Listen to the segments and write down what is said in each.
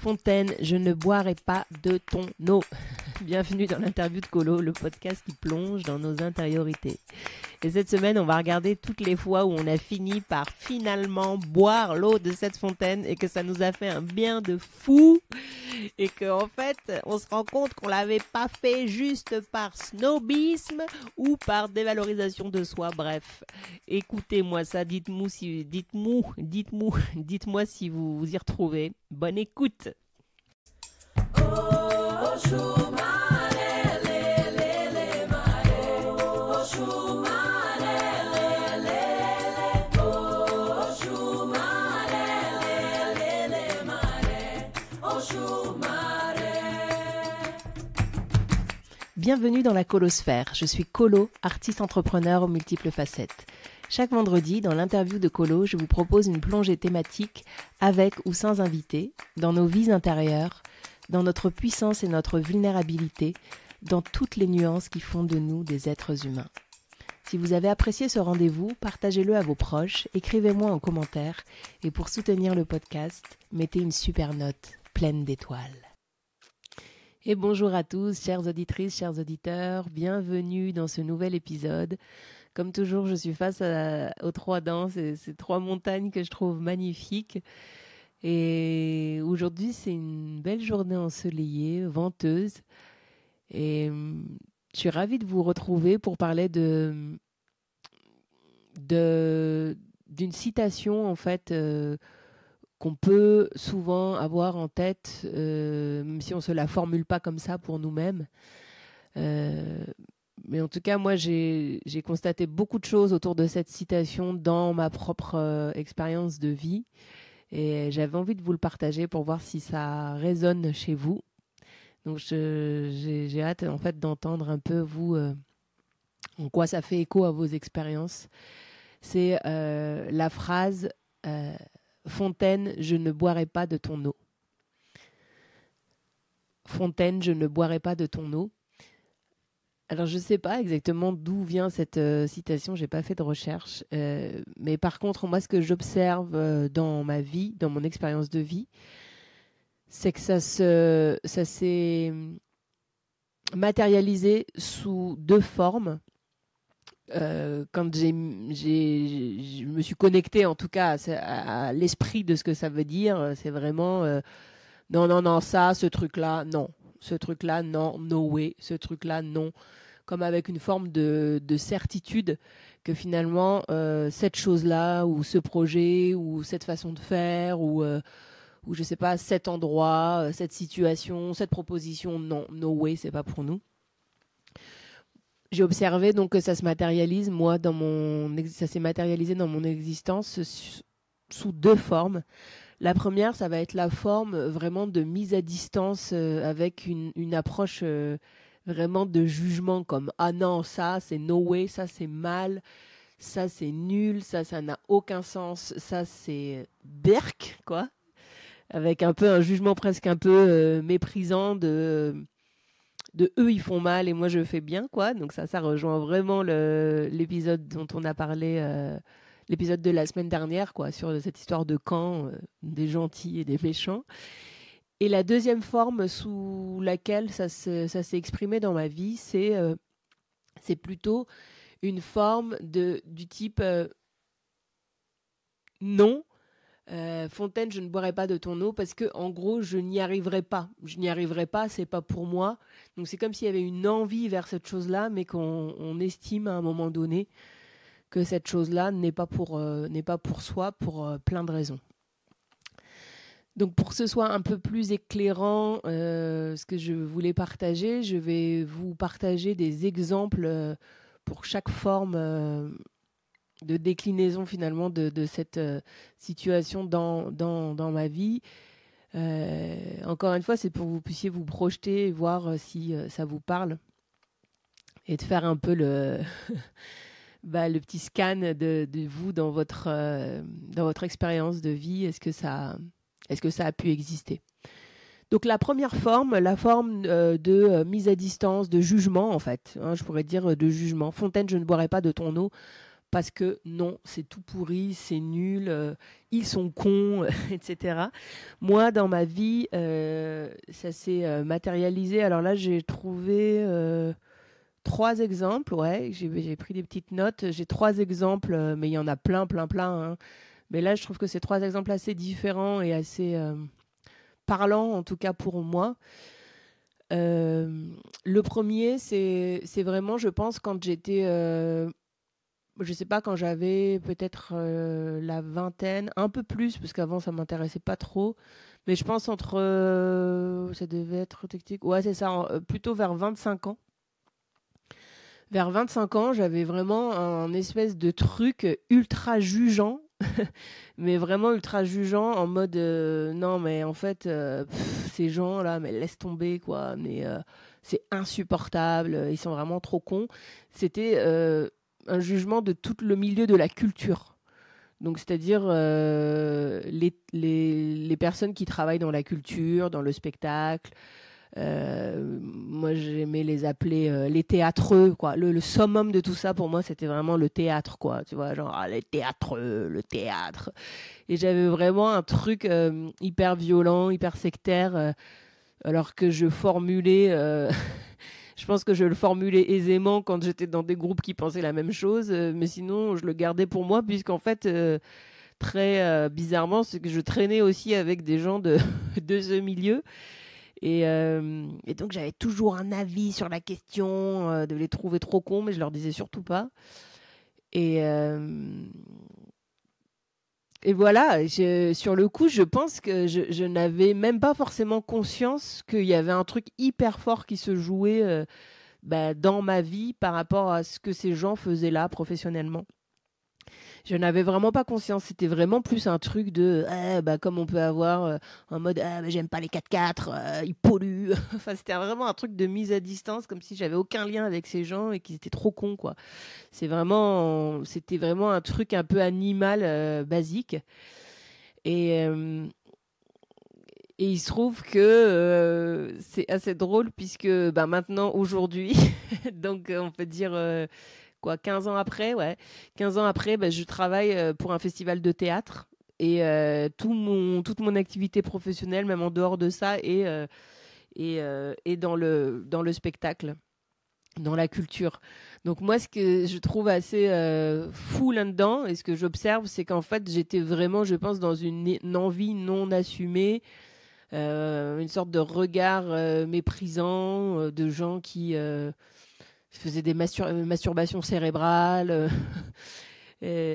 Fontaine, je ne boirai pas de ton eau. Bienvenue dans l'interview de Colo, le podcast qui plonge dans nos intériorités. Et cette semaine, on va regarder toutes les fois où on a fini par finalement boire l'eau de cette fontaine et que ça nous a fait un bien de fou. Et qu'en fait, on se rend compte qu'on l'avait pas fait juste par snobisme ou par dévalorisation de soi. Bref, écoutez-moi ça, dites-moi si vous vous y retrouvez. Bonne écoute. Bienvenue dans la Colosphère. Je suis Colo, artiste entrepreneur aux multiples facettes. Chaque vendredi, dans l'interview de Colo, je vous propose une plongée thématique avec ou sans invité, dans nos vies intérieures, dans notre puissance et notre vulnérabilité, dans toutes les nuances qui font de nous des êtres humains. Si vous avez apprécié ce rendez-vous, partagez-le à vos proches, écrivez-moi en commentaire et pour soutenir le podcast, mettez une super note pleine d'étoiles. Et bonjour à tous, chères auditrices, chers auditeurs, bienvenue dans ce nouvel épisode. Comme toujours, je suis face aux trois dents, ces trois montagnes que je trouve magnifiques. Et aujourd'hui, c'est une belle journée ensoleillée, venteuse. Et je suis ravie de vous retrouver pour parler d'une citation, en fait, qu'on peut souvent avoir en tête, même si on ne se la formule pas comme ça pour nous-mêmes. Mais en tout cas, moi, j'ai constaté beaucoup de choses autour de cette citation dans ma propre expérience de vie. Et j'avais envie de vous le partager pour voir si ça résonne chez vous. Donc, j'ai hâte, en fait, d'entendre un peu, vous, en quoi ça fait écho à vos expériences. C'est la phrase « Fontaine, je ne boirai pas de ton eau ». Fontaine, je ne boirai pas de ton eau. Alors, je ne sais pas exactement d'où vient cette citation, je n'ai pas fait de recherche. Mais par contre, moi, ce que j'observe dans ma vie, dans mon expérience de vie, c'est que ça s'est matérialisé sous deux formes. Quand je me suis connectée, en tout cas, à l'esprit de ce que ça veut dire, c'est vraiment non, ça, ce truc-là, non. Ce truc-là, non, no way. Ce truc-là, non. Comme avec une forme de certitude que finalement, cette chose-là, ou ce projet, ou cette façon de faire, ou je sais pas, cet endroit, cette situation, cette proposition, non, no way, c'est pas pour nous. J'ai observé donc que ça se matérialise, moi, ça s'est matérialisé dans mon existence sous deux formes. La première, ça va être la forme vraiment de mise à distance avec une approche vraiment de jugement comme « Ah non, ça, c'est no way, ça, c'est mal, ça, c'est nul, ça n'a aucun sens, ça, c'est berk, quoi ». Avec un peu un jugement presque un peu méprisant de eux, ils font mal et moi, je fais bien, quoi. Donc ça rejoint vraiment l'épisode dont on a parlé, l'épisode de la semaine dernière, quoi, sur cette histoire de camp, des gentils et des méchants. Et la deuxième forme sous laquelle ça s'est exprimé dans ma vie, c'est plutôt une forme du type non, Fontaine, je ne boirai pas de ton eau parce que, en gros, je n'y arriverai pas. Je n'y arriverai pas, c'est pas pour moi. Donc c'est comme s'il y avait une envie vers cette chose-là, mais qu'on estime à un moment donné que cette chose-là n'est pas pour soi pour plein de raisons. Donc pour que ce soit un peu plus éclairant, ce que je voulais partager, je vais vous partager des exemples pour chaque forme de déclinaison finalement de cette situation dans ma vie. Encore une fois, c'est pour que vous puissiez vous projeter et voir si ça vous parle et de faire un peu le petit scan de vous dans votre expérience de vie. Est-ce que ça a pu exister? Donc la première forme, la forme de mise à distance, de jugement en fait, je pourrais dire de jugement. Fontaine, je ne boirai pas de ton eau parce que non, c'est tout pourri, c'est nul, ils sont cons, etc. Moi, dans ma vie, ça s'est matérialisé. Alors là, j'ai trouvé 3 exemples, ouais, j'ai pris des petites notes. J'ai 3 exemples, mais il y en a plein, plein, plein, hein. Mais là, je trouve que c'est 3 exemples assez différents et assez parlants, en tout cas pour moi. Le premier, c'est vraiment, je pense, quand j'étais, je sais pas, quand j'avais peut-être la vingtaine, un peu plus, parce qu'avant, ça m'intéressait pas trop. Mais je pense entre, ça devait être technique, ouais, c'est ça, plutôt vers 25 ans. Vers 25 ans, j'avais vraiment un espèce de truc ultra jugeant, mais vraiment ultra jugeant en mode non, mais en fait, ces gens-là, mais laisse tomber, quoi, mais c'est insupportable, ils sont vraiment trop cons. C'était un jugement de tout le milieu de la culture. Donc, c'est-à-dire les personnes qui travaillent dans la culture, dans le spectacle. Moi, j'aimais les appeler les théâtreux, quoi. Le summum de tout ça, pour moi, c'était vraiment le théâtre, quoi. Tu vois, genre, les théâtreux, le théâtre. Et j'avais vraiment un truc hyper violent, hyper sectaire, alors que je formulais... je pense que je le formulais aisément quand j'étais dans des groupes qui pensaient la même chose, mais sinon, je le gardais pour moi, puisqu'en fait... très bizarrement, c'est que je traînais aussi avec des gens de ce milieu. Et donc, j'avais toujours un avis sur la question, de les trouver trop cons, mais je leur disais surtout pas. Et, euh, et voilà, sur le coup, je pense que je n'avais même pas forcément conscience qu'il y avait un truc hyper fort qui se jouait dans ma vie par rapport à ce que ces gens faisaient là professionnellement. Je n'avais vraiment pas conscience. C'était vraiment plus un truc de comme on peut avoir en mode j'aime pas les 4x4, ils polluent. Enfin, c'était vraiment un truc de mise à distance, comme si j'avais aucun lien avec ces gens et qu'ils étaient trop cons, quoi. C'était vraiment un truc un peu animal, basique. Et, euh, et il se trouve que c'est assez drôle puisque maintenant, aujourd'hui, donc on peut dire 15 ans après, ouais. 15 ans après, je travaille pour un festival de théâtre. Et toute mon activité professionnelle, même en dehors de ça, est dans le spectacle, dans la culture. Donc moi, ce que je trouve assez fou là-dedans, et ce que j'observe, c'est qu'en fait, j'étais vraiment, je pense, dans une envie non assumée, une sorte de regard méprisant de gens qui faisaient des masturbations cérébrales.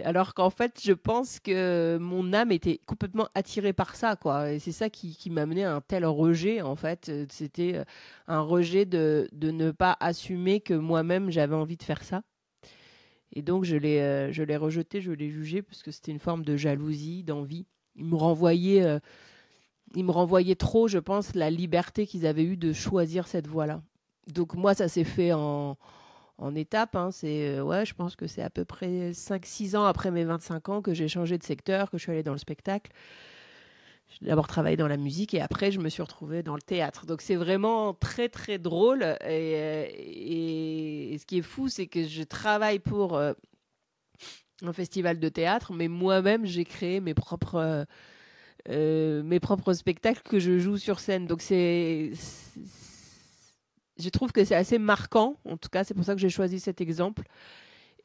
Alors qu'en fait, je pense que mon âme était complètement attirée par ça, quoi. Et c'est ça qui m'a amené à un tel rejet, en fait. C'était un rejet de ne pas assumer que moi-même, j'avais envie de faire ça. Et donc, je l'ai rejeté, je l'ai jugé, parce que c'était une forme de jalousie, d'envie. Ils me renvoyaient trop, je pense, la liberté qu'ils avaient eue de choisir cette voie-là. Donc moi, ça s'est fait en étapes, hein. Je pense que c'est à peu près 5-6 ans après mes 25 ans que j'ai changé de secteur, que je suis allée dans le spectacle. J'ai d'abord travaillé dans la musique et après, je me suis retrouvée dans le théâtre. Donc c'est vraiment très, très drôle. Et ce qui est fou, c'est que je travaille pour un festival de théâtre, mais moi-même, j'ai créé mes propres spectacles que je joue sur scène. Donc je trouve que c'est assez marquant. En tout cas, c'est pour ça que j'ai choisi cet exemple.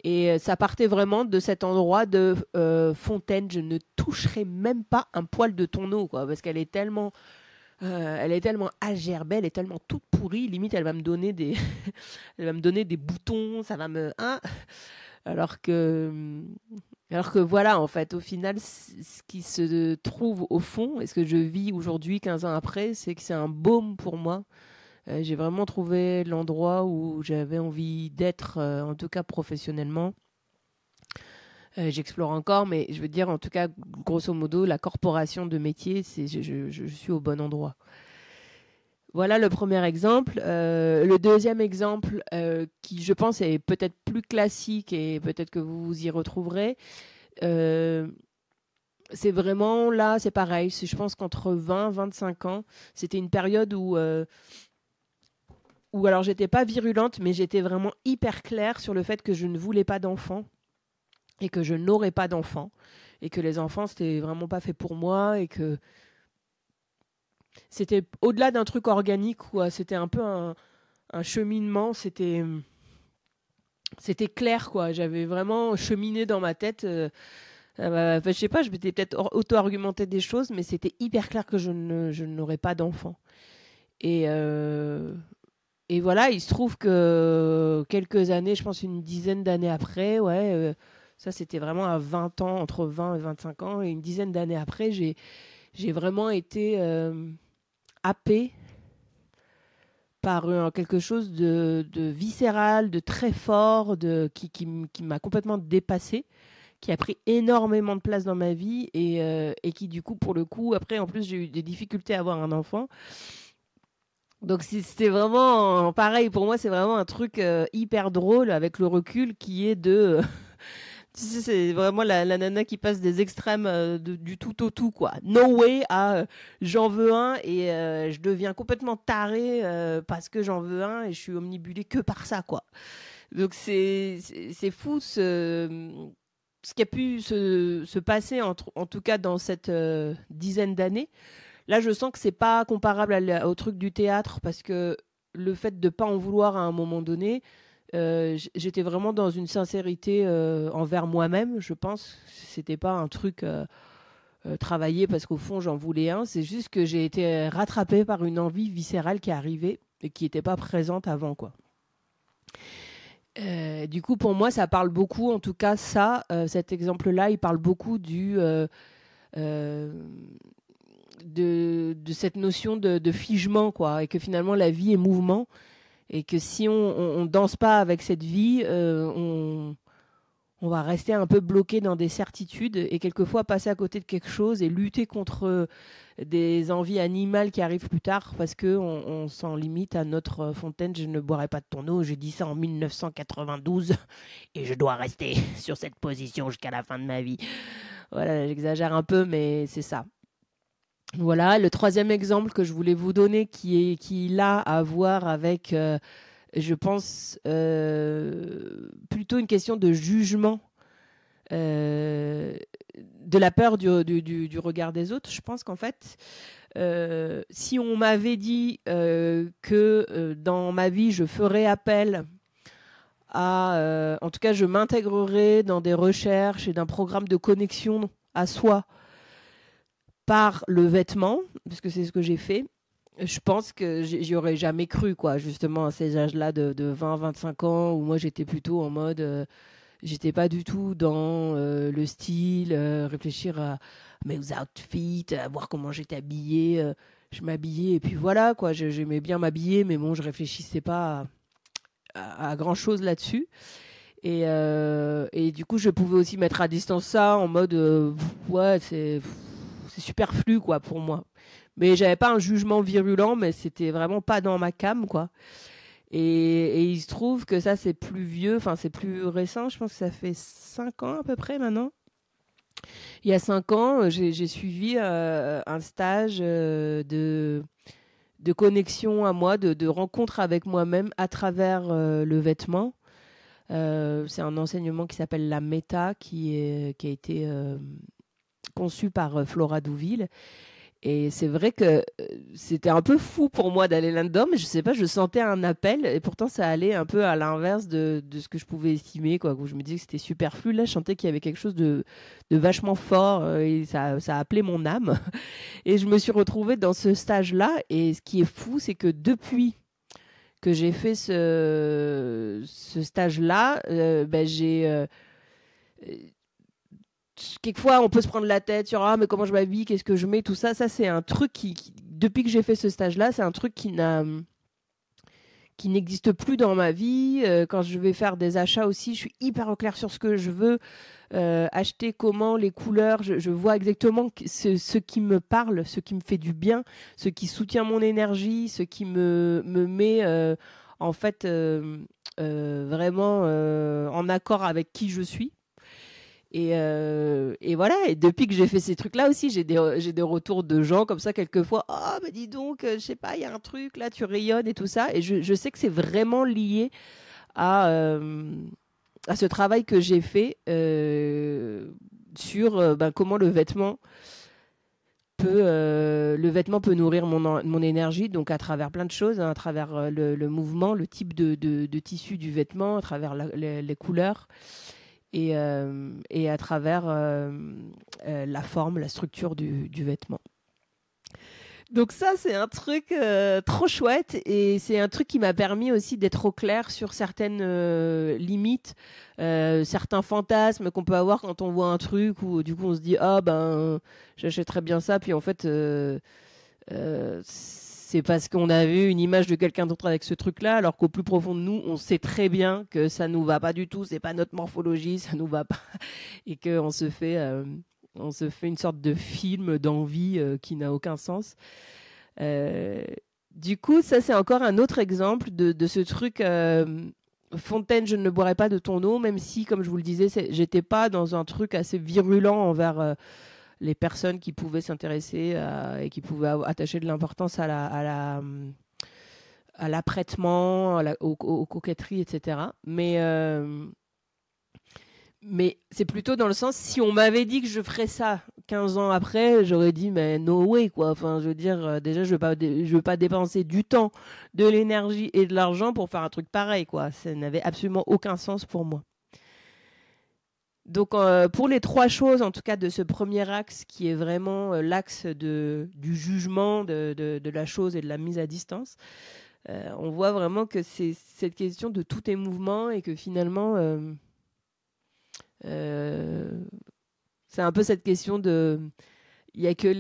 Et ça partait vraiment de cet endroit de Fontaine. Je ne toucherai même pas un poil de ton eau, quoi, parce qu'elle est tellement, agerbée, elle est tellement toute pourrie. Limite, elle va me donner des, elle va me donner des boutons. Ça va me, hein. Alors que, voilà, en fait, au final, ce qui se trouve au fond, et ce que je vis aujourd'hui, 15 ans après, c'est que c'est un baume pour moi. J'ai vraiment trouvé l'endroit où j'avais envie d'être, en tout cas professionnellement. J'explore encore, mais je veux dire, en tout cas, grosso modo, la corporation de métier, je suis au bon endroit. Voilà le premier exemple. Le deuxième exemple, qui je pense est peut-être plus classique et peut-être que vous vous y retrouverez, c'est vraiment là, c'est pareil. Je pense qu'entre 20 et 25 ans, c'était une période où alors j'étais pas virulente, mais j'étais vraiment hyper claire sur le fait que je ne voulais pas d'enfants. et que je n'aurais pas d'enfants et que les enfants c'était vraiment pas fait pour moi et que c'était au-delà d'un truc organique, quoi. C'était un peu un cheminement, c'était clair, quoi. J'avais vraiment cheminé dans ma tête. Je sais pas, je m'étais peut-être auto-argumenté des choses, mais c'était hyper clair que je n'aurais pas d'enfant. Et, euh, et voilà, il se trouve que quelques années, je pense une dizaine d'années après, ouais, ça c'était vraiment à 20 ans, entre 20 et 25 ans, et une dizaine d'années après, j'ai vraiment été happée par quelque chose de viscéral, de très fort, qui m'a complètement dépassée, qui a pris énormément de place dans ma vie et qui du coup, pour le coup, après, en plus, j'ai eu des difficultés à avoir un enfant. Donc c'était vraiment pareil, pour moi, c'est vraiment un truc hyper drôle avec le recul qui est de... Tu sais, c'est vraiment la nana qui passe des extrêmes du tout au tout, quoi. No way à j'en veux un et je deviens complètement tarée parce que j'en veux un et je suis omnibulée que par ça, quoi. Donc c'est fou ce qui a pu se passer, en tout cas dans cette dizaine d'années. Là, je sens que c'est pas comparable au truc du théâtre parce que le fait de pas en vouloir à un moment donné, j'étais vraiment dans une sincérité envers moi-même, je pense. C'était pas un truc travaillé parce qu'au fond j'en voulais un. C'est juste que j'ai été rattrapée par une envie viscérale qui est arrivée et qui n'était pas présente avant, quoi. Du coup, pour moi, ça parle beaucoup. En tout cas, cet exemple-là, il parle beaucoup de cette notion de figement, quoi, et que finalement la vie est mouvement. Et que si on danse pas avec cette vie, on va rester un peu bloqué dans des certitudes et quelquefois passer à côté de quelque chose et lutter contre des envies animales qui arrivent plus tard parce qu'on s'en limite à notre fontaine. Je ne boirai pas de ton eau. J'ai dit ça en 1992 et je dois rester sur cette position jusqu'à la fin de ma vie. Voilà, j'exagère un peu, mais c'est ça. Voilà, le troisième exemple que je voulais vous donner qui là à voir avec, je pense, plutôt une question de jugement, euh, de la peur du regard des autres. Je pense qu'en fait, si on m'avait dit que dans ma vie, je ferais appel en tout cas, je m'intégrerais dans des recherches et d'un programme de connexion à soi par le vêtement, parce que c'est ce que j'ai fait, je pense que j'y aurais jamais cru, quoi, justement, à ces âges-là de 20-25 ans, où moi j'étais plutôt en mode, j'étais pas du tout dans le style, réfléchir à mes outfits, à voir comment j'étais habillée. Je m'habillais et puis voilà, quoi, j'aimais bien m'habiller, mais bon, je réfléchissais pas à grand-chose là-dessus. Et du coup, je pouvais aussi mettre à distance ça en mode, ouais, c'est superflu, quoi, pour moi. Mais j'avais pas un jugement virulent, mais c'était vraiment pas dans ma came, quoi. Et il se trouve que ça, c'est plus vieux, enfin, c'est plus récent. Je pense que ça fait 5 ans à peu près maintenant. Il y a 5 ans, j'ai suivi un stage de connexion à moi, de rencontre avec moi-même à travers le vêtement. C'est un enseignement qui s'appelle la méta, qui a été conçu par Flora Douville. Et c'est vrai que c'était un peu fou pour moi d'aller là-dedans, mais je sais pas, je sentais un appel, et pourtant ça allait un peu à l'inverse de ce que je pouvais estimer, quoi. Où je me disais que c'était superflu. Là, je sentais qu'il y avait quelque chose de vachement fort, et ça a appelé mon âme. Et je me suis retrouvée dans ce stage-là, et ce qui est fou, c'est que depuis que j'ai fait ce stage-là, j'ai... quelquefois, on peut se prendre la tête sur mais comment je m'habille, qu'est-ce que je mets, tout ça. Ça, c'est un truc depuis que j'ai fait ce stage-là, c'est un truc qui n'existe plus dans ma vie. Quand je vais faire des achats aussi, je suis hyper au clair sur ce que je veux acheter, comment, les couleurs. Je vois exactement ce qui me parle, ce qui me fait du bien, ce qui soutient mon énergie, ce qui me met en fait vraiment en accord avec qui je suis. Et voilà, et depuis que j'ai fait ces trucs-là aussi, j'ai des retours de gens comme ça quelquefois. Oh, bah dis donc, je sais pas, il y a un truc là, tu rayonnes et tout ça. Et je sais que c'est vraiment lié à à ce travail que j'ai fait sur comment le vêtement peut nourrir mon énergie, donc à travers plein de choses, hein, à travers le mouvement, le type de tissu du vêtement, à travers les couleurs et à travers la forme, la structure du vêtement. Donc ça, c'est un truc trop chouette et c'est un truc qui m'a permis aussi d'être au clair sur certaines limites, certains fantasmes qu'on peut avoir quand on voit un truc où du coup on se dit ah ben j'achèterais bien ça, puis en fait c'est parce qu'on a vu une image de quelqu'un d'autre avec ce truc-là, alors qu'au plus profond de nous, on sait très bien que ça nous va pas du tout, c'est pas notre morphologie, ça nous va pas et qu'on se fait une sorte de film d'envie qui n'a aucun sens. Du coup, ça, c'est encore un autre exemple de ce truc Fontaine, je ne boirai pas de ton eau, même si, comme je vous le disais, j'étais pas dans un truc assez virulent envers les personnes qui pouvaient s'intéresser et qui pouvaient attacher de l'importance à l'apprêtement, aux coquetteries, etc. Mais c'est plutôt dans le sens, si on m'avait dit que je ferais ça 15 ans après, j'aurais dit, mais no way, quoi. Enfin, je veux dire, déjà, je veux pas dépenser du temps, de l'énergie et de l'argent pour faire un truc pareil, quoi. Ça n'avait absolument aucun sens pour moi. Donc, pour les trois choses, en tout cas, de ce premier axe, qui est vraiment l'axe du jugement de la chose et de la mise à distance, on voit vraiment que c'est cette question de tous tes mouvements et que finalement... c'est un peu cette question il y a que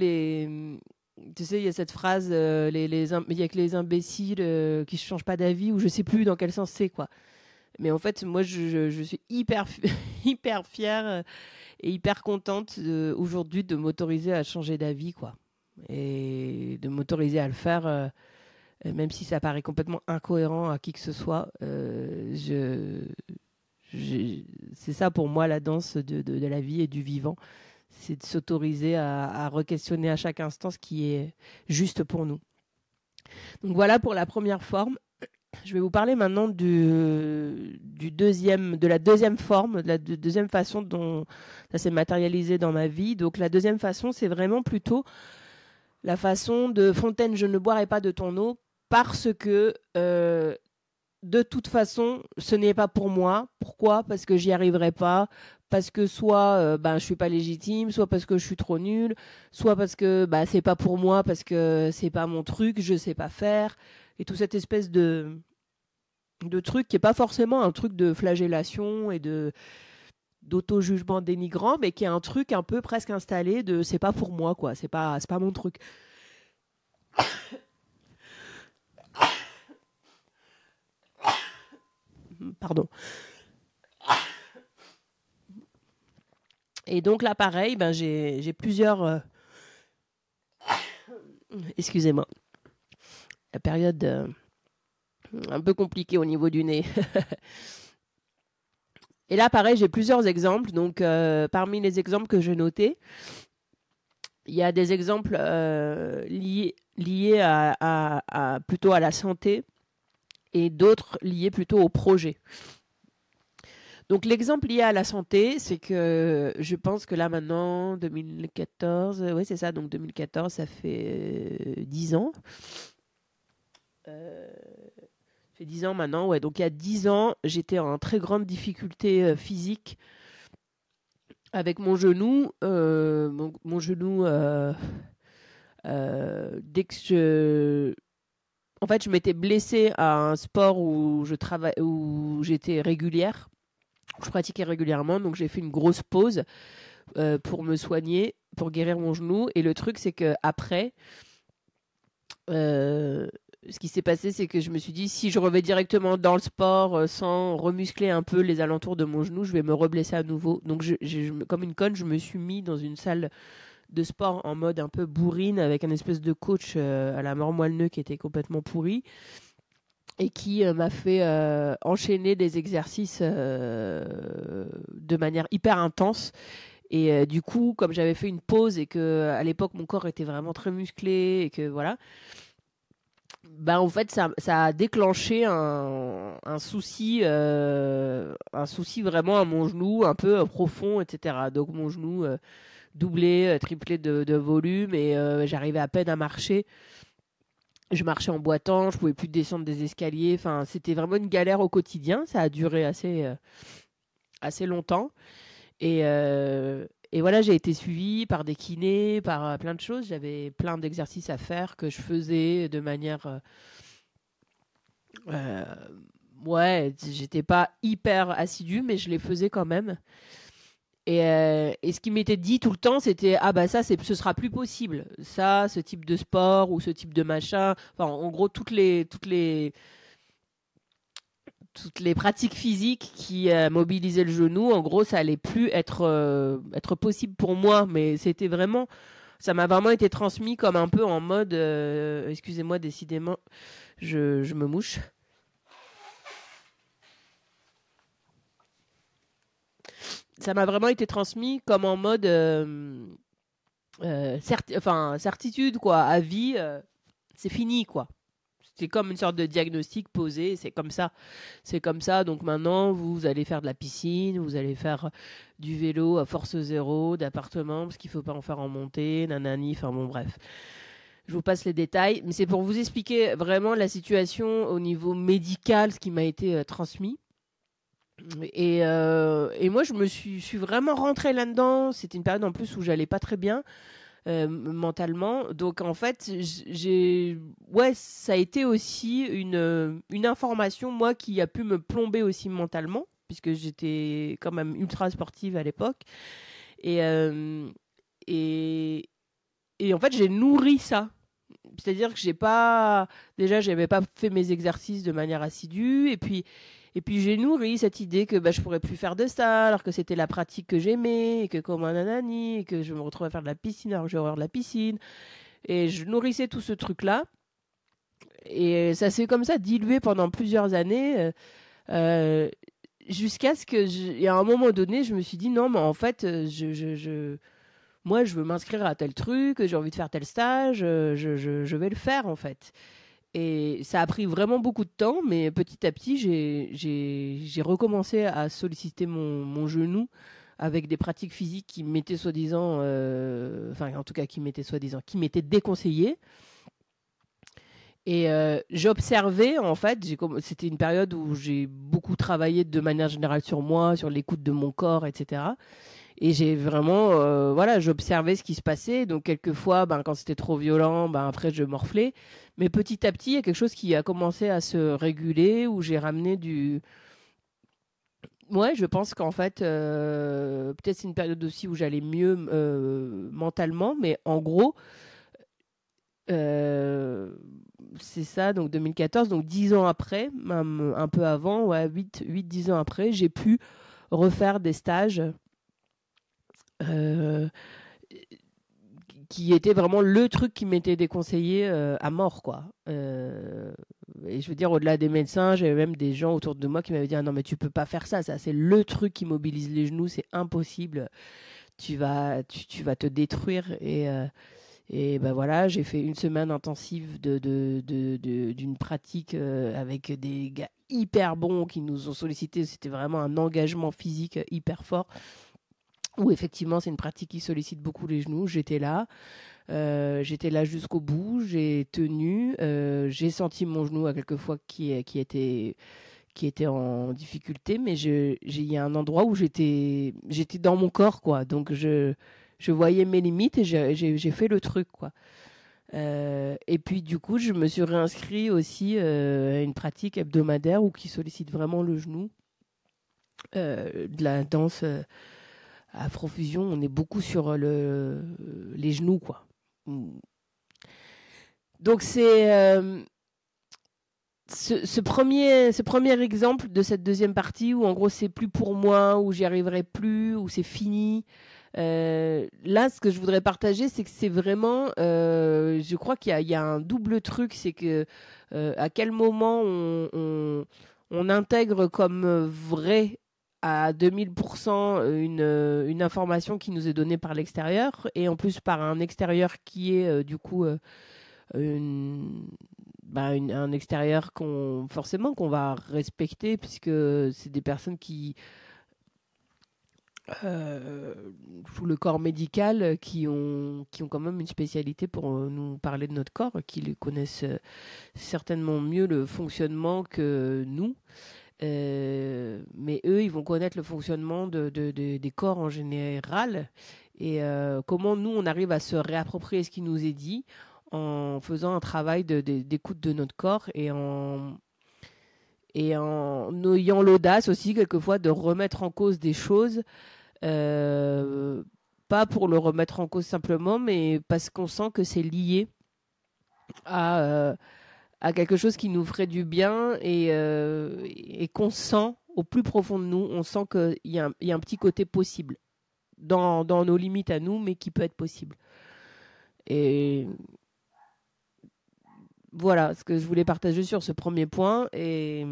tu sais, il y a cette phrase il y a que les imbéciles qui changent pas d'avis, ou je sais plus dans quel sens c'est, quoi. Mais en fait, moi je suis hyper hyper fière et hyper contente aujourd'hui de m'autoriser à changer d'avis, quoi, et de m'autoriser à le faire même si ça paraît complètement incohérent à qui que ce soit. C'est ça pour moi la danse de la vie et du vivant, c'est de s'autoriser à re-questionner à chaque instant ce qui est juste pour nous. Donc voilà pour la première forme. Je vais vous parler maintenant de la deuxième forme, de la deuxième façon dont ça s'est matérialisé dans ma vie. Donc la deuxième façon, c'est vraiment plutôt la façon de Fontaine, je ne boirai pas de ton eau parce que de toute façon, ce n'est pas pour moi. Pourquoi ? Parce que j'y arriverai pas. Parce que soit je suis pas légitime, soit parce que je suis trop nulle, soit parce que c'est pas pour moi, parce que c'est pas mon truc, je sais pas faire. Et toute cette espèce de truc qui est pas forcément un truc de flagellation et d'auto-jugement dénigrant, mais qui est un truc un peu presque installé de c'est pas pour moi, quoi. C'est pas mon truc. Pardon. Et donc là, pareil, j'ai plusieurs... Excusez-moi. La période un peu compliquée au niveau du nez. Et là, pareil, j'ai plusieurs exemples. Donc, parmi les exemples que j'ai notés, il y a des exemples liés plutôt à la santé et d'autres liés plutôt au projet. Donc l'exemple lié à la santé, c'est que je pense que là maintenant, 2014, oui c'est ça, donc 2014, ça fait 10 ans. Ça fait 10 ans maintenant, ouais. Donc il y a 10 ans, j'étais en très grande difficulté physique avec mon genou. Mon genou, dès que en fait, je m'étais blessée à un sport où j'étais régulière. Je pratiquais régulièrement, donc j'ai fait une grosse pause pour me soigner, pour guérir mon genou. Et le truc, c'est qu'après, ce qui s'est passé, c'est que je me suis dit, si je reviens directement dans le sport sans remuscler un peu les alentours de mon genou, je vais me reblesser à nouveau. Donc, comme une conne, je me suis mis dans une salle de sport en mode un peu bourrine, avec un espèce de coach à la mort moelleux qui était complètement pourri, et qui m'a fait enchaîner des exercices de manière hyper intense. Et du coup, comme j'avais fait une pause et que à l'époque mon corps était vraiment très musclé et que voilà, En fait, ça a déclenché un souci vraiment à mon genou, un peu profond, etc. Donc mon genou doublé, triplé de volume et j'arrivais à peine à marcher. Je marchais en boitant, je pouvais plus descendre des escaliers. Enfin, c'était vraiment une galère au quotidien. Ça a duré assez longtemps. Et voilà, j'ai été suivie par des kinés, par plein de choses. J'avais plein d'exercices à faire que je faisais de manière euh, ouais, j'étais pas hyper assidue, mais je les faisais quand même. Et ce qui m'était dit tout le temps, c'était ah bah ça, ce sera plus possible. Ça, ce type de sport ou ce type de machin. Enfin, en gros, toutes les pratiques physiques qui mobilisaient le genou, en gros, ça allait plus être possible pour moi. Mais c'était vraiment, ça m'a vraiment été transmis comme un peu en mode, excusez-moi, décidément, je me mouche. Ça m'a vraiment été transmis comme en mode certitude, quoi, à vie, c'est fini, quoi. C'est comme une sorte de diagnostic posé, c'est comme ça. C'est comme ça, donc maintenant, vous allez faire de la piscine, vous allez faire du vélo à force zéro, d'appartement, parce qu'il ne faut pas en faire en montée, nanani, enfin bon, bref. Je vous passe les détails, mais c'est pour vous expliquer vraiment la situation au niveau médical, ce qui m'a été transmis. Et moi, je suis vraiment rentrée là-dedans. C'était une période en plus où j'allais pas très bien mentalement. Donc en fait, ouais, ça a été aussi une information, moi, qui a pu me plomber aussi mentalement, puisque j'étais quand même ultra sportive à l'époque. Et, euh, et, et en fait, j'ai nourri ça. C'est-à-dire que déjà, j'avais pas fait mes exercices de manière assidue. Et puis j'ai nourri cette idée que je pourrais plus faire de ça, alors que c'était la pratique que j'aimais, et que comme un nanani, et que je me retrouvais à faire de la piscine alors que j'ai horreur de la piscine. Et je nourrissais tout ce truc-là. Et ça s'est comme ça dilué pendant plusieurs années, euh, jusqu'à ce que, et à un moment donné, je me suis dit non, mais en fait, moi, je veux m'inscrire à tel truc, j'ai envie de faire tel stage, je vais le faire en fait. Et ça a pris vraiment beaucoup de temps, mais petit à petit, j'ai recommencé à solliciter mon genou avec des pratiques physiques qui m'étaient soi-disant, enfin en tout cas qui m'étaient soi-disant, qui m'étaient déconseillées. Et j'observais, en fait, c'était une période où j'ai beaucoup travaillé de manière générale sur moi, sur l'écoute de mon corps, etc. Et j'ai vraiment, voilà, j'observais ce qui se passait. Donc, quelquefois, quand c'était trop violent, après, je morflais. Mais petit à petit, il y a quelque chose qui a commencé à se réguler, où j'ai ramené du. Ouais, je pense qu'en fait, peut-être c'est une période aussi où j'allais mieux mentalement. Mais en gros, euh, c'est ça, donc 2014. Donc, 10 ans après, même un peu avant, ouais, 8-10 ans après, j'ai pu refaire des stages. euh, qui était vraiment le truc qui m'était déconseillé à mort, quoi. Et je veux dire, au-delà des médecins, j'avais même des gens autour de moi qui m'avaient dit ah non, mais tu peux pas faire ça, c'est le truc qui mobilise les genoux, c'est impossible, tu vas te détruire. Et ben voilà, j'ai fait une semaine intensive d'une pratique avec des gars hyper bons qui nous ont sollicité, c'était vraiment un engagement physique hyper fort. Où effectivement, c'est une pratique qui sollicite beaucoup les genoux. J'étais là jusqu'au bout, j'ai tenu, j'ai senti mon genou à quelques fois qui était en difficulté, mais il y a un endroit où j'étais dans mon corps, quoi. Donc je voyais mes limites et j'ai fait le truc, quoi. Et puis du coup, je me suis réinscrit aussi à une pratique hebdomadaire où qui sollicite vraiment le genou, de la danse. À Profusion, on est beaucoup sur les genoux, quoi. Donc c'est ce premier exemple de cette deuxième partie où en gros c'est plus pour moi, où j'y arriverai plus, où c'est fini. Là, ce que je voudrais partager, c'est que c'est vraiment, je crois qu'il y a un double truc, c'est que à quel moment on intègre comme vrai à 2000% une information qui nous est donnée par l'extérieur, et en plus par un extérieur qui est du coup une- un extérieur forcément qu'on va respecter, puisque c'est des personnes euh, sous le corps médical qui ont quand même une spécialité pour nous parler de notre corps, qui les connaissent certainement mieux le fonctionnement que nous. Mais eux, ils vont connaître le fonctionnement des corps en général et comment nous, on arrive à se réapproprier ce qui nous est dit en faisant un travail d'écoute de notre corps et en ayant l'audace aussi, quelquefois, de remettre en cause des choses, euh, pas pour le remettre en cause simplement, mais parce qu'on sent que c'est lié à, euh, à quelque chose qui nous ferait du bien et qu'on sent au plus profond de nous, on sent qu'il y a un petit côté possible dans nos limites à nous, mais qui peut être possible. Et voilà ce que je voulais partager sur ce premier point. Et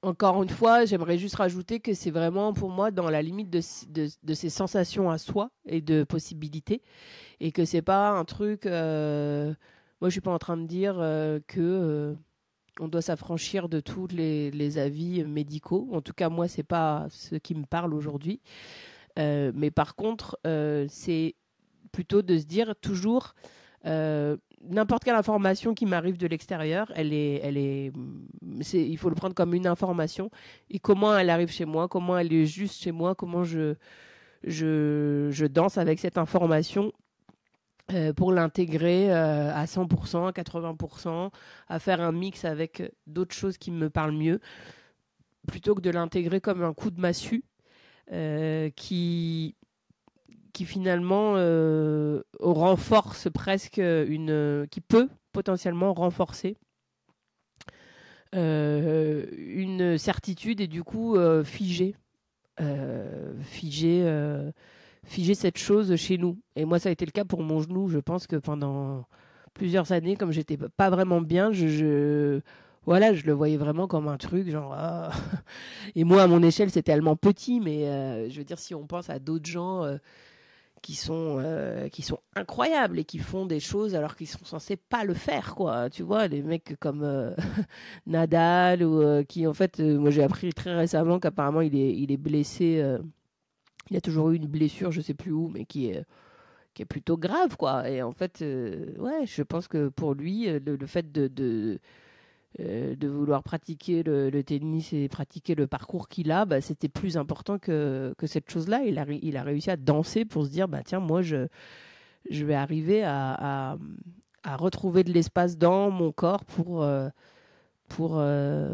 encore une fois, j'aimerais juste rajouter que c'est vraiment pour moi dans la limite de ces sensations à soi et de possibilités. Et que c'est pas un truc. Moi, je suis pas en train de dire que on doit s'affranchir de tous les avis médicaux. En tout cas, moi, c'est pas ce qui me parle aujourd'hui. Mais par contre, c'est plutôt de se dire toujours n'importe quelle information qui m'arrive de l'extérieur, il faut le prendre comme une information. Et comment elle arrive chez moi, comment elle est juste chez moi, comment je danse avec cette information pour l'intégrer à 100%, à 80%, à faire un mix avec d'autres choses qui me parlent mieux, plutôt que de l'intégrer comme un coup de massue qui finalement renforce presque qui peut potentiellement renforcer une certitude et du coup figer cette chose chez nous. Et moi, ça a été le cas pour mon genou. Je pense que pendant plusieurs années, comme j'étais pas vraiment bien, voilà, je le voyais vraiment comme un truc, genre. Ah. Et moi, à mon échelle, c'est tellement petit, mais je veux dire, si on pense à d'autres gens qui sont incroyables et qui font des choses alors qu'ils sont censés pas le faire, quoi. Tu vois, des mecs comme Nadal ou qui, en fait, moi j'ai appris très récemment qu'apparemment il est blessé. Il a toujours eu une blessure, je sais plus où, mais qui est plutôt grave, quoi. Et en fait, ouais, je pense que pour lui, le fait de vouloir pratiquer le tennis et pratiquer le parcours qu'il a, bah, c'était plus important que cette chose-là. Il a réussi à danser pour se dire, bah, tiens, moi, je vais arriver à retrouver de l'espace dans mon corps pour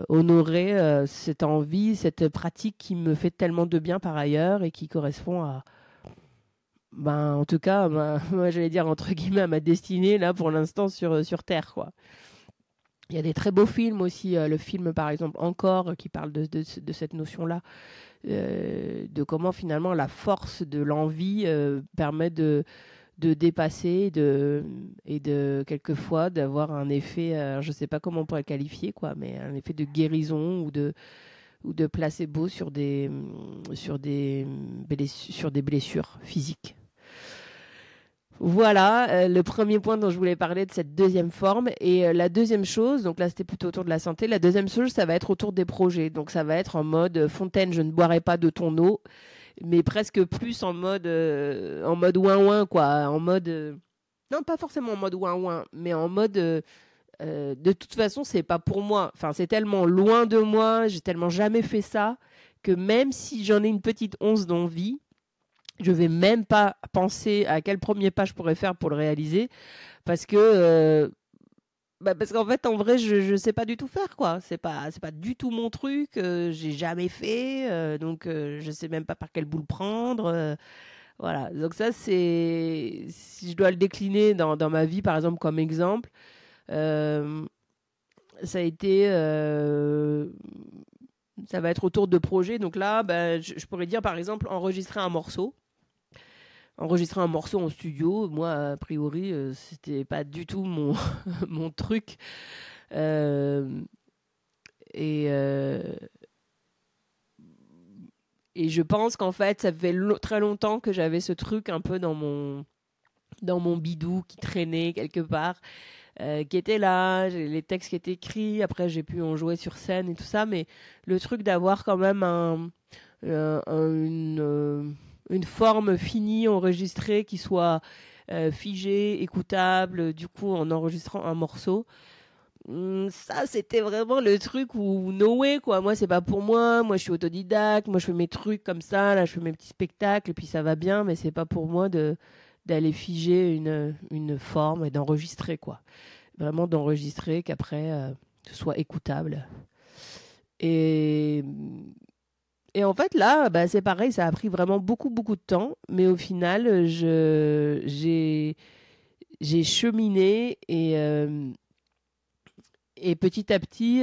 honorer cette envie, cette pratique qui me fait tellement de bien par ailleurs et qui correspond à, ben, en tout cas, moi, j'allais dire entre guillemets à ma destinée là pour l'instant sur Terre, quoi. Il y a des très beaux films aussi, le film par exemple Encore qui parle de cette notion-là, de comment finalement la force de l'envie permet de dépasser et de quelquefois d'avoir un effet, je ne sais pas comment on pourrait le qualifier, quoi, mais un effet de guérison ou de placebo sur des blessures physiques. Voilà le premier point dont je voulais parler de cette deuxième forme. Et la deuxième chose, donc là c'était plutôt autour de la santé, la deuxième chose ça va être autour des projets. Donc ça va être en mode Fontaine, je ne boirai pas de ton eau, mais presque plus en mode ouin-ouin, quoi. En mode... non, pas forcément en mode ouin-ouin, mais en mode... de toute façon, c'est pas pour moi. Enfin, c'est tellement loin de moi, j'ai tellement jamais fait ça, que même si j'en ai une petite once d'envie, je vais même pas penser à quel premier pas je pourrais faire pour le réaliser, parce que parce qu'en fait en vrai je sais pas du tout faire, quoi. C'est pas du tout mon truc, j'ai jamais fait, donc je sais même pas par quelle boule prendre, voilà. Donc ça, c'est si je dois le décliner dans ma vie par exemple comme exemple, euh, ça a été ça va être autour de projets. Donc là, je pourrais dire par exemple enregistrer un morceau en studio. Moi, a priori, c'était pas du tout mon, mon truc. Euh, et, euh, et je pense qu'en fait, ça fait très longtemps que j'avais ce truc un peu dans mon bidou qui traînait quelque part, qui était là, j'ai les textes qui étaient écrits, après j'ai pu en jouer sur scène et tout ça, mais le truc d'avoir quand même une forme finie, enregistrée, qui soit figée, écoutable, du coup en enregistrant un morceau, ça c'était vraiment le truc où no way quoi, moi c'est pas pour moi je suis autodidacte, moi je fais mes trucs comme ça, là je fais mes petits spectacles et puis ça va bien, mais c'est pas pour moi d'aller figer une forme et d'enregistrer quoi, vraiment d'enregistrer qu'après ce soit écoutable. Et, et en fait là, bah, c'est pareil, ça a pris vraiment beaucoup beaucoup de temps, mais au final j'ai cheminé et petit à petit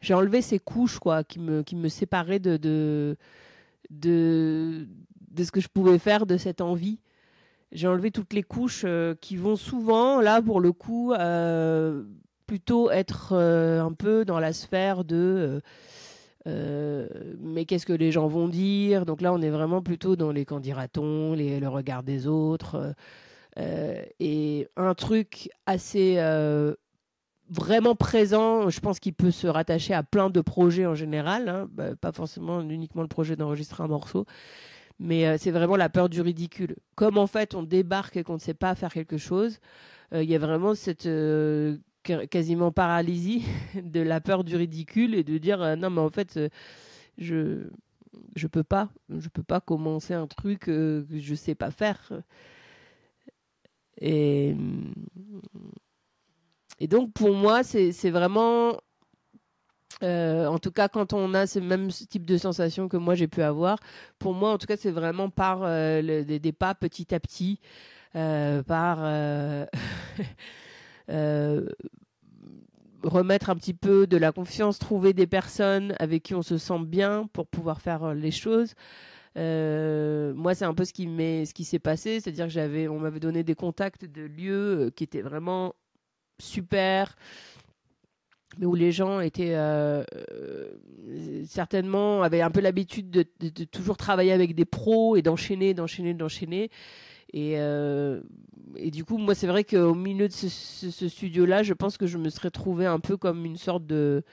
j'ai enlevé ces couches quoi, qui me séparaient de, de ce que je pouvais faire, de cette envie. J'ai enlevé toutes les couches qui vont souvent, là, pour le coup, plutôt être un peu dans la sphère de mais qu'est-ce que les gens vont dire? Donc là, on est vraiment plutôt dans les qu'en dira-t-on, le regard des autres. Et un truc assez vraiment présent, je pense qu'il peut se rattacher à plein de projets en général, hein, bah, pas forcément uniquement le projet d'enregistrer un morceau, mais c'est vraiment la peur du ridicule. Comme en fait on débarque et qu'on ne sait pas faire quelque chose, il y a vraiment cette quasiment paralysie de la peur du ridicule et de dire non mais en fait je je peux pas commencer un truc que je sais pas faire. Et et donc pour moi c'est vraiment en tout cas, quand on a ce même type de sensation que moi j'ai pu avoir, pour moi, en tout cas, c'est vraiment par des pas petit à petit, par euh, remettre un petit peu de la confiance, trouver des personnes avec qui on se sent bien pour pouvoir faire les choses. Moi, c'est un peu ce qui s'est passé, c'est-à-dire que on m'avait donné des contacts de lieux qui étaient vraiment super, mais où les gens étaient certainement avaient un peu l'habitude de toujours travailler avec des pros et d'enchaîner. Et du coup, moi, c'est vrai qu'au milieu de ce studio-là, je pense que je me serais trouvée un peu comme une sorte de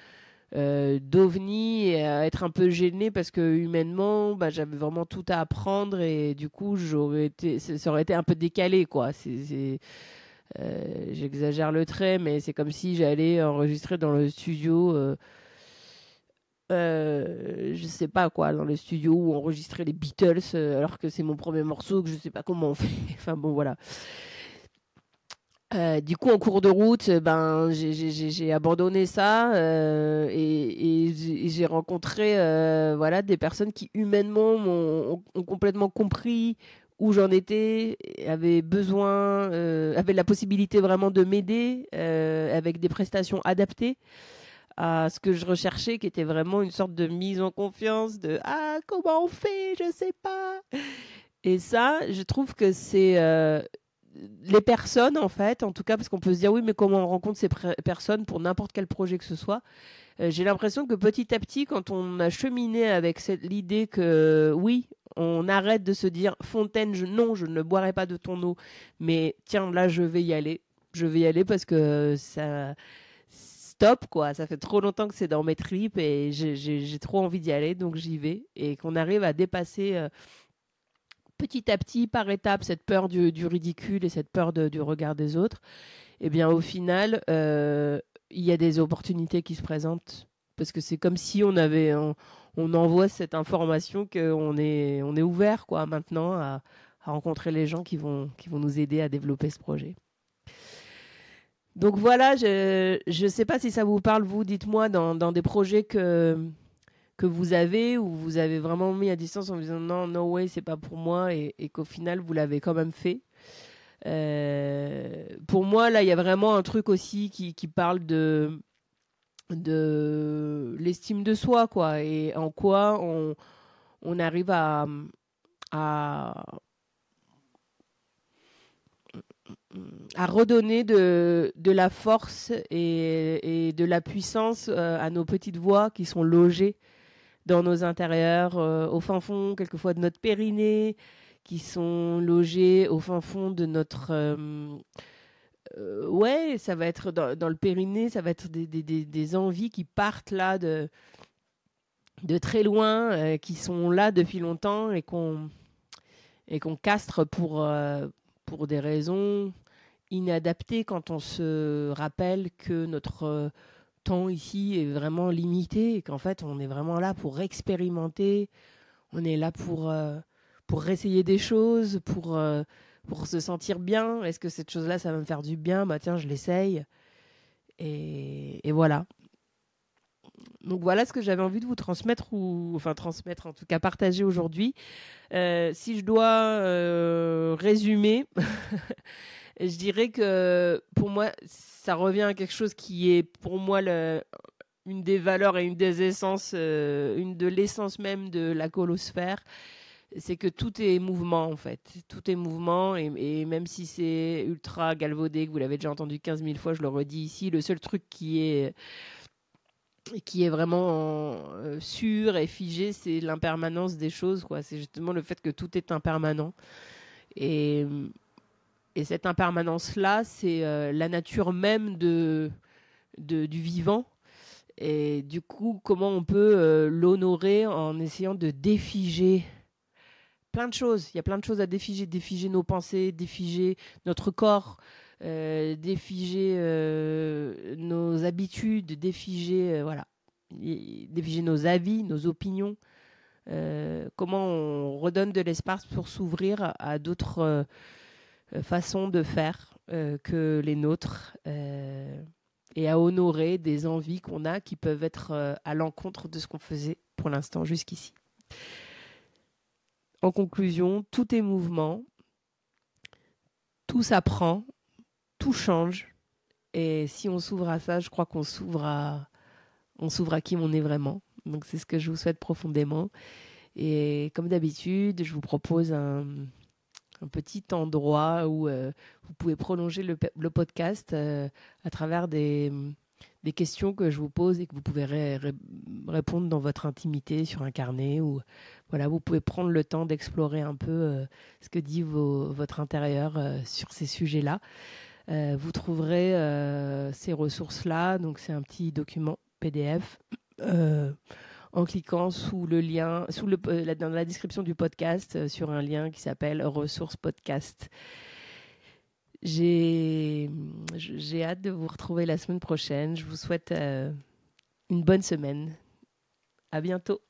d'ovni et à être un peu gênée parce que humainement, bah, j'avais vraiment tout à apprendre et du coup, ça aurait été un peu décalé, quoi. J'exagère le trait, mais c'est comme si j'allais enregistrer dans le studio, je sais pas quoi, dans le studio où on enregistrait les Beatles, alors que c'est mon premier morceau, que je sais pas comment on fait. Enfin bon, voilà. Du coup, en cours de route, ben, j'ai abandonné ça et j'ai rencontré voilà, des personnes qui humainement ont complètement compris où j'en étais, avaient la possibilité vraiment de m'aider avec des prestations adaptées à ce que je recherchais, qui était vraiment une sorte de mise en confiance de ah comment on fait, je sais pas. Et ça, je trouve que c'est les personnes, en fait, en tout cas, parce qu'on peut se dire oui, mais comment on rencontre ces personnes pour n'importe quel projet que ce soit. J'ai l'impression que petit à petit, quand on a cheminé avec l'idée que oui, on arrête de se dire Fontaine, non, je ne boirai pas de ton eau, mais tiens, là, je vais y aller. Je vais y aller parce que ça. Stop, quoi. Ça fait trop longtemps que c'est dans mes tripes et j'ai trop envie d'y aller, donc j'y vais. Et qu'on arrive à dépasser petit à petit, par étapes, cette peur du ridicule et cette peur du regard des autres, eh bien, au final, il y a des opportunités qui se présentent. Parce que c'est comme si on envoie cette information on est ouvert, quoi, maintenant, à rencontrer les gens qui vont nous aider à développer ce projet. Donc voilà, je ne sais pas si ça vous parle, vous, dites-moi, dans des projets que vous avez, où vous avez vraiment mis à distance en vous disant non, no way, c'est pas pour moi, et qu'au final, vous l'avez quand même fait. Pour moi, là, il y a vraiment un truc aussi qui parle de l'estime de soi, quoi, et en quoi on arrive à, à redonner de la force et de la puissance à nos petites voix qui sont logées dans nos intérieurs, au fin fond, quelquefois de notre périnée, qui sont logés au fin fond de notre... ouais, ça va être dans le périnée, ça va être des envies qui partent là de très loin, qui sont là depuis longtemps et qu'on castre pour des raisons inadaptées quand on se rappelle que notre temps ici est vraiment limité et qu'en fait on est vraiment là pour expérimenter, on est là pour essayer des choses, pour se sentir bien. Est-ce que cette chose-là, ça va me faire du bien? Bah tiens, je l'essaye. Et voilà. Donc voilà ce que j'avais envie de vous transmettre, enfin transmettre, en tout cas partager aujourd'hui. Si je dois résumer, je dirais que pour moi, ça revient à quelque chose qui est pour moi une des valeurs et une des essences, une de l'essence même de la colosphère. C'est que tout est mouvement en fait. Tout est mouvement et même si c'est ultra galvaudé, que vous l'avez déjà entendu 15 000 fois, je le redis ici, le seul truc qui est vraiment sûr et figé, c'est l'impermanence des choses, quoi. C'est justement le fait que tout est impermanent. Et cette impermanence-là, c'est la nature même du vivant. Et du coup, comment on peut l'honorer en essayant de défiger plein de choses. Il y a plein de choses à défiger. Défiger nos pensées, défiger notre corps, défiger nos habitudes, défiger, voilà. Défiger nos avis, nos opinions. Comment on redonne de l'espace pour s'ouvrir à d'autres façons de faire que les nôtres et à honorer des envies qu'on a qui peuvent être à l'encontre de ce qu'on faisait pour l'instant jusqu'ici. En conclusion, tout est mouvement, tout s'apprend, tout change. Et si on s'ouvre à ça, je crois qu'on s'ouvre à qui on est vraiment. Donc c'est ce que je vous souhaite profondément. Et comme d'habitude, je vous propose un petit endroit où vous pouvez prolonger le podcast à travers des questions que je vous pose et que vous pouvez répondre dans votre intimité sur un carnet ou voilà, vous pouvez prendre le temps d'explorer un peu ce que dit votre intérieur sur ces sujets-là. Vous trouverez ces ressources-là, donc c'est un petit document PDF en cliquant sous le lien, dans la description du podcast, sur un lien qui s'appelle Ressources Podcast. J'ai hâte de vous retrouver la semaine prochaine. Je vous souhaite une bonne semaine. À bientôt.